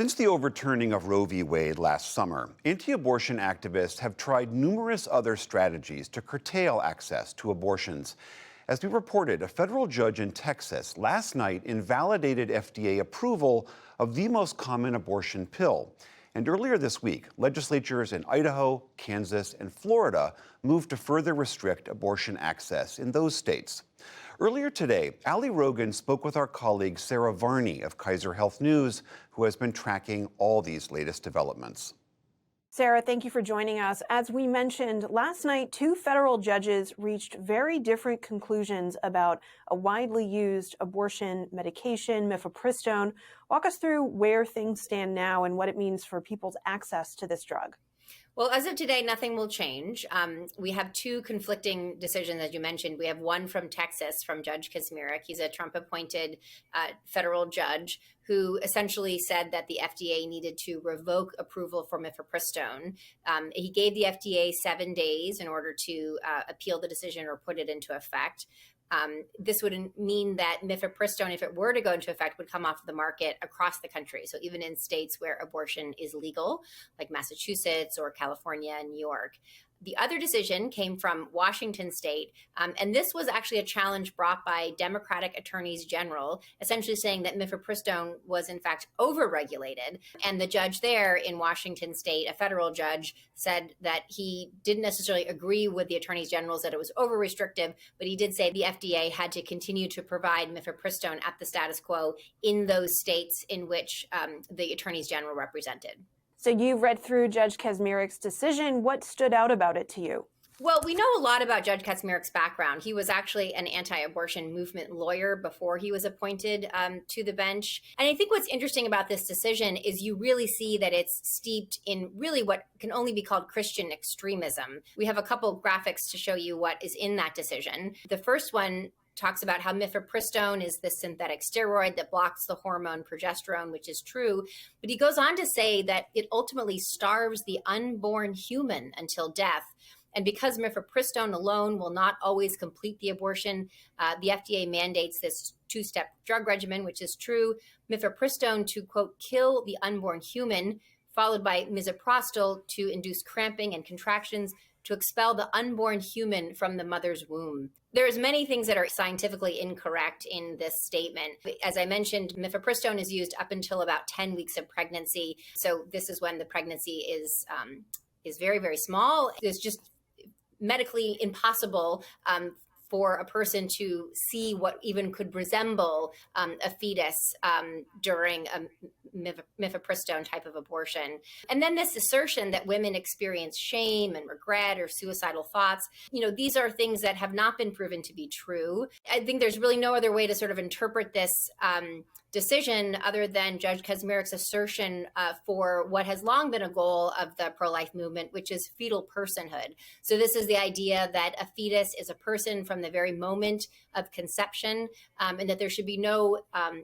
Since the overturning of Roe v. Wade last summer, anti-abortion activists have tried numerous other strategies to curtail access to abortions. As we reported, a federal judge in Texas last night invalidated FDA approval of the most common abortion pill. And earlier this week, legislatures in Idaho, Kansas, and Florida moved to further restrict abortion access in those states. Earlier today, Ali Rogan spoke with our colleague Sarah Varney of Kaiser Health News, who has been tracking all these latest developments. Sarah, thank you for joining us. As we mentioned, last night, two federal judges reached very different conclusions about a widely used abortion medication, mifepristone. Walk us through where things stand now and what it means for people's access to this drug. Well, as of today, nothing will change. We have two conflicting decisions, as you mentioned. We have one from Texas, from Judge Kacsmaryk. He's a Trump-appointed federal judge who essentially said that the FDA needed to revoke approval for mifepristone. He gave the FDA 7 days in order to appeal the decision or put it into effect. This would mean that mifepristone, if it were to go into effect, would come off the market across the country. So even in states where abortion is legal, like Massachusetts or California and New York. The other decision came from Washington state, and this was actually a challenge brought by Democratic attorneys general, essentially saying that mifepristone was in fact overregulated. And the judge there in Washington state, a federal judge, said that he didn't necessarily agree with the attorneys generals that it was over restrictive, but he did say the FDA had to continue to provide mifepristone at the status quo in those states in which the attorneys general represented. So you've read through Judge Kacsmaryk's decision. What stood out about it to you? Well, we know a lot about Judge Kacsmaryk's background. He was actually an anti-abortion movement lawyer before he was appointed to the bench. And I think what's interesting about this decision is you really see that it's steeped in really what can only be called Christian extremism. We have a couple graphics to show you what is in that decision. The first one talks about how mifepristone is this synthetic steroid that blocks the hormone progesterone, which is true. But he goes on to say that it ultimately starves the unborn human until death. And because mifepristone alone will not always complete the abortion, the FDA mandates this two-step drug regimen, which is true. Mifepristone to, quote, kill the unborn human, followed by misoprostol to induce cramping and contractions to expel the unborn human from the mother's womb. There's many things that are scientifically incorrect in this statement. As I mentioned, mifepristone is used up until about 10 weeks of pregnancy. So this is when the pregnancy is very, very small. It's just medically impossible for a person to see what even could resemble a fetus during a mifepristone type of abortion. And then this assertion that women experience shame and regret or suicidal thoughts, these are things that have not been proven to be true. I think there's really no other way to sort of interpret this decision other than Judge Kacsmaryk's assertion for what has long been a goal of the pro-life movement, which is fetal personhood. So this is the idea that a fetus is a person from the very moment of conception, and that there should be no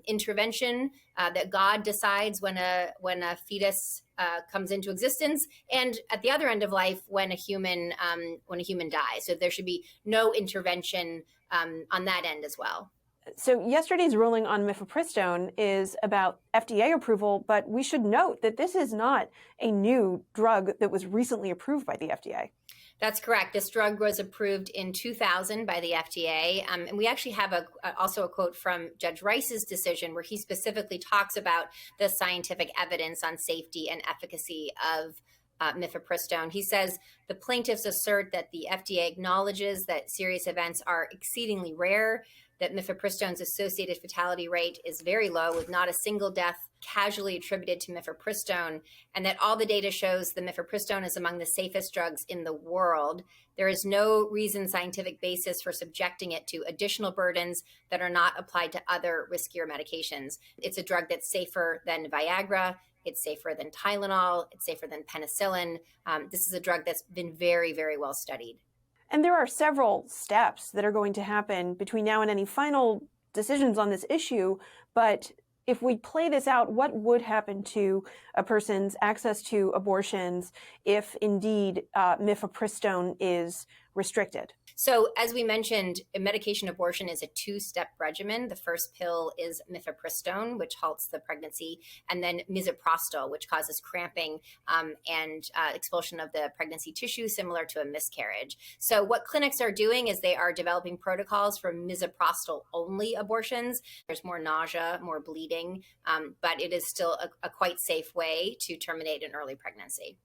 intervention, that God decides when a fetus comes into existence, and at the other end of life when a human dies. So there should be no intervention on that end as well. So yesterday's ruling on mifepristone is about FDA approval, but we should note that this is not a new drug that was recently approved by the FDA. That's correct. This drug was approved in 2000 by the FDA. And we actually have also a quote from Judge Rice's decision where he specifically talks about the scientific evidence on safety and efficacy of mifepristone. He says the plaintiffs assert that the FDA acknowledges that serious events are exceedingly rare, that mifepristone's associated fatality rate is very low, with not a single death casually attributed to mifepristone, and that all the data shows the mifepristone is among the safest drugs in the world. There is no scientific basis for subjecting it to additional burdens that are not applied to other riskier medications. It's a drug that's safer than Viagra. It's safer than Tylenol. It's safer than penicillin. This is a drug that's been very, very well studied. And there are several steps that are going to happen between now and any final decisions on this issue. But if we play this out, what would happen to a person's access to abortions if indeed mifepristone is restricted? So, as we mentioned, medication abortion is a two-step regimen. The first pill is mifepristone, which halts the pregnancy, and then misoprostol, which causes cramping and expulsion of the pregnancy tissue, similar to a miscarriage. So, what clinics are doing is they are developing protocols for misoprostol-only abortions. There's more nausea, more bleeding, but it is still a quite safe way to terminate an early pregnancy.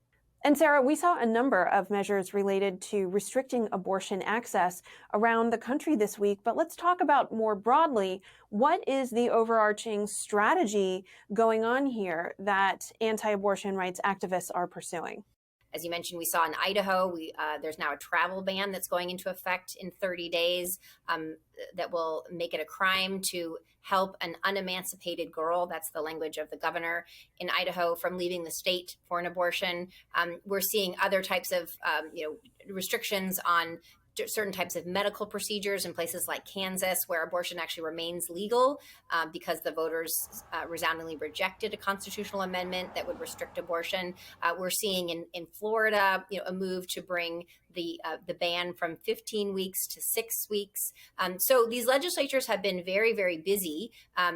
And Sarah, we saw a number of measures related to restricting abortion access around the country this week, but let's talk about more broadly, what is the overarching strategy going on here that anti-abortion rights activists are pursuing? As you mentioned, we saw in Idaho, there's now a travel ban that's going into effect in 30 days that will make it a crime to help an unemancipated girl, that's the language of the governor in Idaho, from leaving the state for an abortion. We're seeing other types of restrictions on certain types of medical procedures in places like Kansas, where abortion actually remains legal because the voters resoundingly rejected a constitutional amendment that would restrict abortion. We're seeing in Florida, a move to bring the ban from 15 weeks to 6 weeks. So these legislatures have been very, very busy.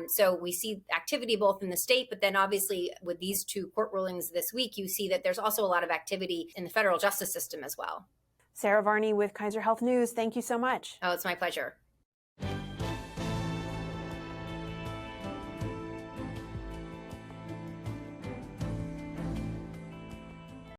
So we see activity both in the state, but then obviously with these two court rulings this week, you see that there's also a lot of activity in the federal justice system as well. Sarah Varney with Kaiser Health News, thank you so much. Oh, it's my pleasure.